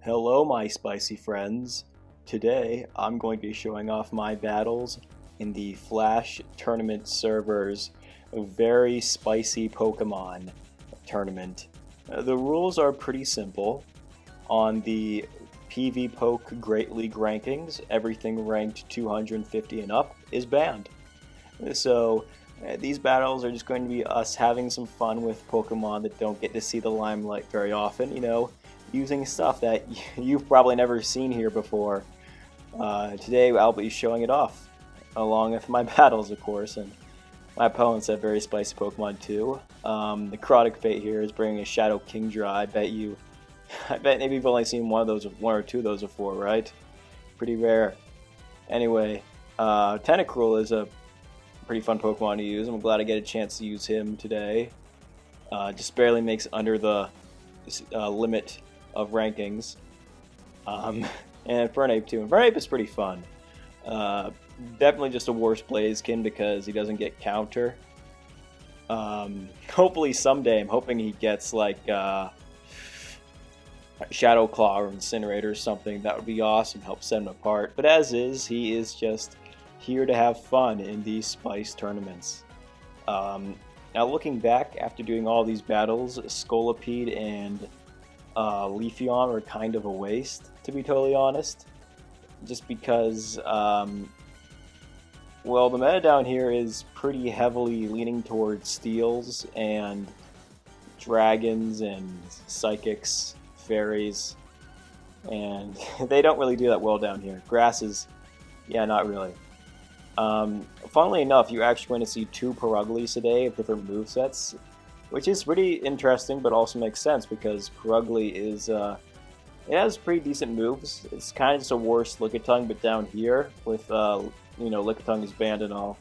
Hello my spicy friends. Today I'm going to be showing off my battles in the Flash Tournament servers, a very spicy Pokemon tournament. The rules are pretty simple. On the PvPoke Great League rankings, everything ranked 250 and up is banned. So these battles are just going to be us having some fun with Pokemon that don't get to see the limelight very often, using stuff that you've probably never seen here before. Today I'll be showing it off, along with my battles, of course, and my opponents have very spicy Pokemon too. The Necrotic Fate here is bringing a Shadow Kingdra. I bet maybe you've only seen one or two of those before, right? Pretty rare. Anyway, Tentacruel is a pretty fun Pokemon to use. I'm glad I get a chance to use him today. Just barely makes under the limit of rankings. And Infernape too. Infernape is pretty fun. Definitely just a worse Blaziken because he doesn't get counter. Hopefully someday I'm hoping he gets like Shadow Claw or Incinerator or something. That would be awesome, help set him apart. But as is, he is just here to have fun in these Spice tournaments. Now looking back, after doing all these battles, Scolipede and Leafeon were kind of a waste, to be totally honest. Just because, well, the meta down here is pretty heavily leaning towards Steels and Dragons and Psychics, Fairies, and they don't really do that well down here. Grasses, yeah, not really. Funnily enough, you're actually going to see two Peruglis today of different movesets, which is pretty interesting, but also makes sense because Perugly is, it has pretty decent moves. It's kind of just a worse Lickitung, but down here with, Lickitung is banned and all,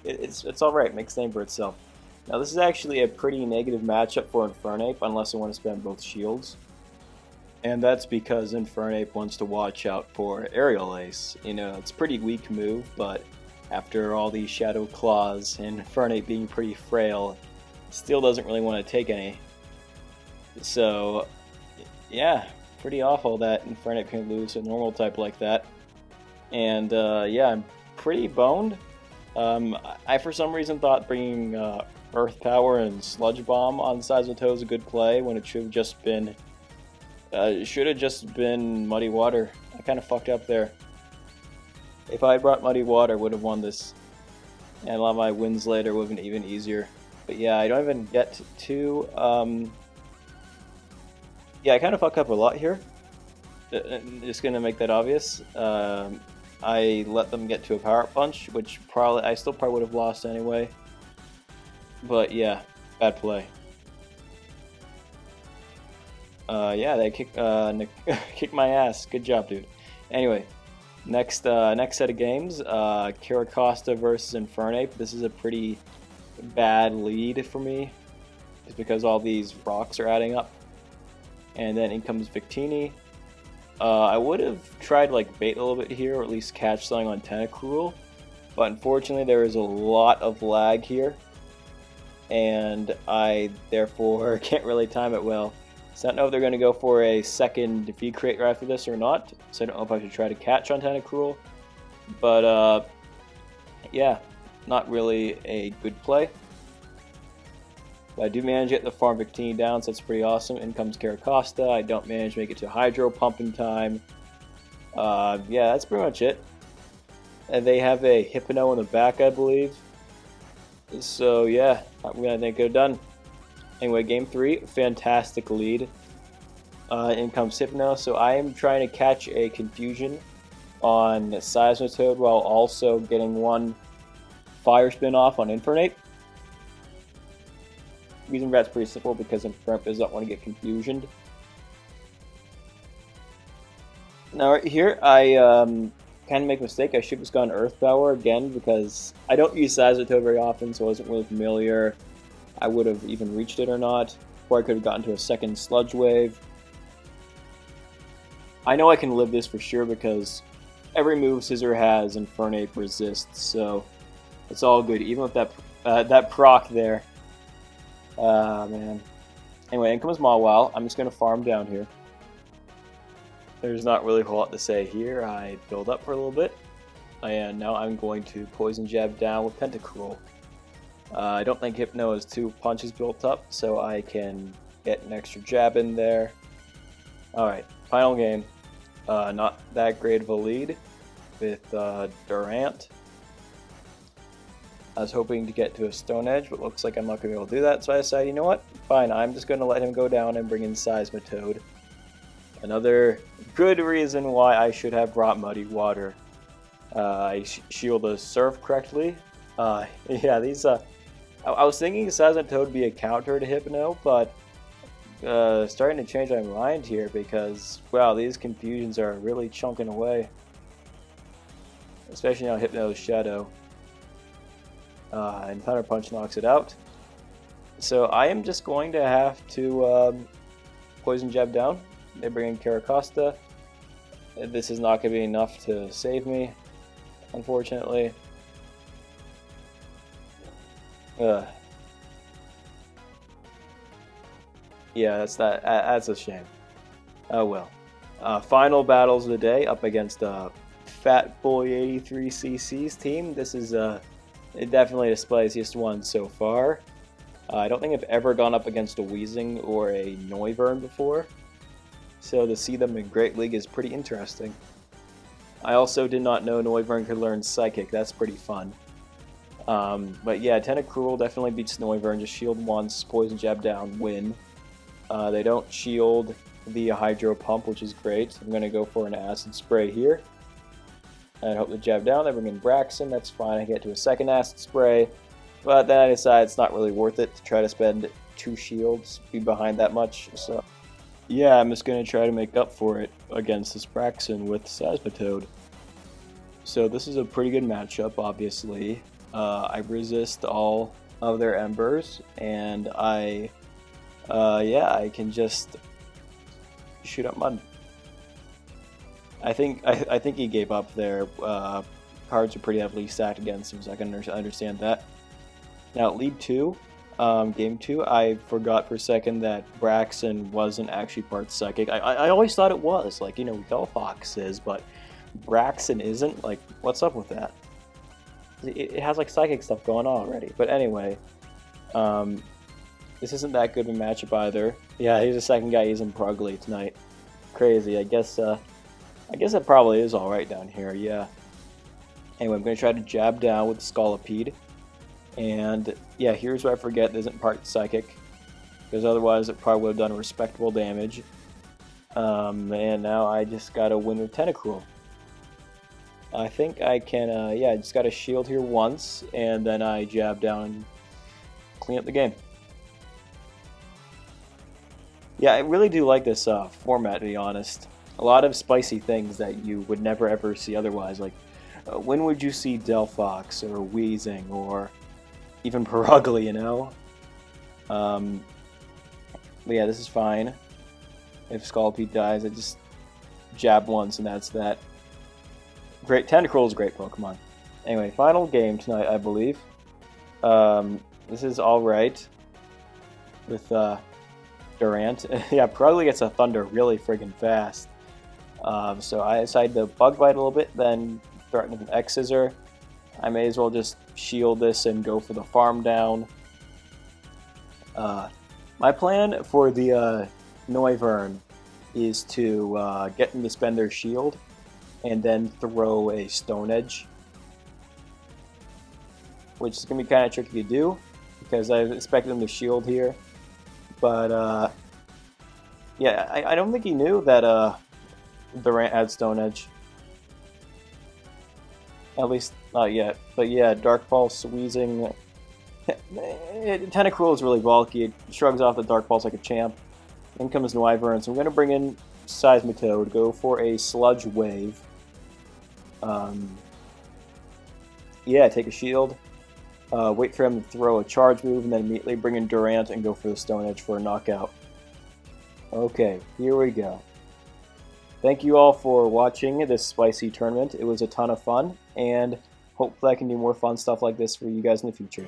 it's alright, makes name for itself. Now this is actually a pretty negative matchup for Infernape, unless I want to spend both shields. And that's because Infernape wants to watch out for Aerial Ace. It's a pretty weak move, but after all these Shadow Claws and Infernape being pretty frail, still doesn't really want to take any. So, yeah, pretty awful that Infernape can lose a normal type like that. And, yeah, I'm pretty boned. I for some reason thought bringing Earth Power and Sludge Bomb on Seismitoad is a good play when it should have just been Muddy Water. I kind of fucked up there. If I had brought Muddy Water, I would have won this. And a lot of my wins later would have been even easier. But yeah, I don't even get to... yeah, I kind of fuck up a lot here. Just going to make that obvious. I let them get to a Power Punch, which I still probably would have lost anyway. But yeah, bad play. Yeah, they kicked my ass. Good job, dude. Anyway, next set of games, Costa versus Infernape. This is a pretty bad lead for me, just because all these rocks are adding up. And then in comes Victini. I would have tried bait a little bit here, or at least catch something on Tentacruel, but unfortunately there is a lot of lag here, and I therefore can't really time it well. So I don't know if they're going to go for a second defeat crate after this or not, so I don't know if I should try to catch on Tentacruel, but yeah, not really a good play. But I do manage to get the farm Victini down, so that's pretty awesome. In comes Costa. I don't manage to make it to Hydro Pump in time. Yeah, that's pretty much it. And they have a Hypno in the back, I believe. So yeah, I think they're done. Anyway, game 3, fantastic lead. In comes Hypno, so I am trying to catch a Confusion on Seismitoad while also getting one Fire Spin off on Infernape. Reason for that's pretty simple because Infernape does not want to get Confusioned. Now right here, I kind of make a mistake. I should have just gone Earth Power again because I don't use Seismitoad very often, so I wasn't really familiar. I would have even reached it or not, or I could have gotten to a second Sludge Wave. I know I can live this for sure because every move Scissor has, Infernape resists, so it's all good, even with that proc there. Man. Anyway, in comes Mawile. I'm just going to farm down here. there's not really a whole lot to say here. I build up for a little bit, and now I'm going to Poison Jab down with Tentacruel. I don't think Hypno has 2 punches built up, so I can get an extra jab in there. Alright, final game. Not that great of a lead with Durant. I was hoping to get to a Stone Edge, but looks like I'm not going to be able to do that, so I decided, you know what? Fine, I'm just going to let him go down and bring in Seismitoad. Another good reason why I should have brought Muddy Water. I shield the Surf correctly. Yeah, these... I was thinking Seismitoad would be a counter to Hypno, but starting to change my mind here because, wow, these confusions are really chunking away. Especially now Hypno's Shadow. And Thunder Punch knocks it out. So I am just going to have to Poison Jab down. They bring in Costa. This is not going to be enough to save me, unfortunately. Yeah, that's a shame. Oh well. Final battles of the day up against Fat Boy 83cc's team. This is definitely the spiciest one so far. I don't think I've ever gone up against a Weezing or a Noivern before, so to see them in Great League is pretty interesting. I also did not know Noivern could learn Psychic. That's pretty fun. But yeah, Tentacruel definitely beats Noivern. Just shield once, Poison Jab down, win. They don't shield the Hydro Pump, which is great. I'm going to go for an Acid Spray here. And hope the jab down. They bring in Braxton. That's fine. I get to a second Acid Spray. But then I decide it's not really worth it to try to spend 2 shields, be behind that much. So yeah, I'm just going to try to make up for it against this Braxton with Seismitoad. So this is a pretty good matchup, obviously. I resist all of their Embers, and I can just shoot up Mud. I think he gave up there. Cards are pretty heavily stacked against him, so I can understand that. Now, League 2, Game 2, I forgot for a second that Braxton wasn't actually part Psychic. I always thought it was, like, you know, Delphox is, but Braxton isn't. Like, what's up with that? It has, like, Psychic stuff going on already. But anyway, this isn't that good of a matchup either. Yeah, he's the second guy using Prugly tonight. Crazy. I guess it probably is alright down here, yeah. Anyway, I'm going to try to jab down with Scolipede. And, yeah, here's where I forget this isn't part Psychic. Because otherwise it probably would have done respectable damage. And now I just got to win with Tentacruel. I think I can, yeah, I just got to shield here once. And then I jab down and clean up the game. Yeah, I really do like this format, to be honest. A lot of spicy things that you would never ever see otherwise. Like, when would you see Delphox or Weezing or even Prugly, you know? But yeah, this is fine. If Scolipede dies, I just jab once and that's that. Great, Tentacruel is a great Pokemon. Anyway, final game tonight, I believe. This is alright with Durant. Yeah, Prugly gets a Thunder really friggin' fast. So I decided to Bug Bite a little bit, then threaten with an X-Scissor. I may as well just shield this and go for the farm down. My plan for the Noivern is to get them to spend their shield and then throw a Stone Edge, which is going to be kind of tricky to do because I expected them to shield here. But yeah, I don't think he knew that Durant had Stone Edge. At least not yet. But yeah, Dark Pulse, Weezing. Tentacruel is really bulky. It shrugs off the Dark Pulse like a champ. In comes Noivern, so we're going to bring in Seismitoad, go for a Sludge Wave. Yeah, take a shield. Wait for him to throw a charge move, and then immediately bring in Durant and go for the Stone Edge for a knockout. Okay, here we go. Thank you all for watching this spicy tournament. It was a ton of fun, and hopefully I can do more fun stuff like this for you guys in the future.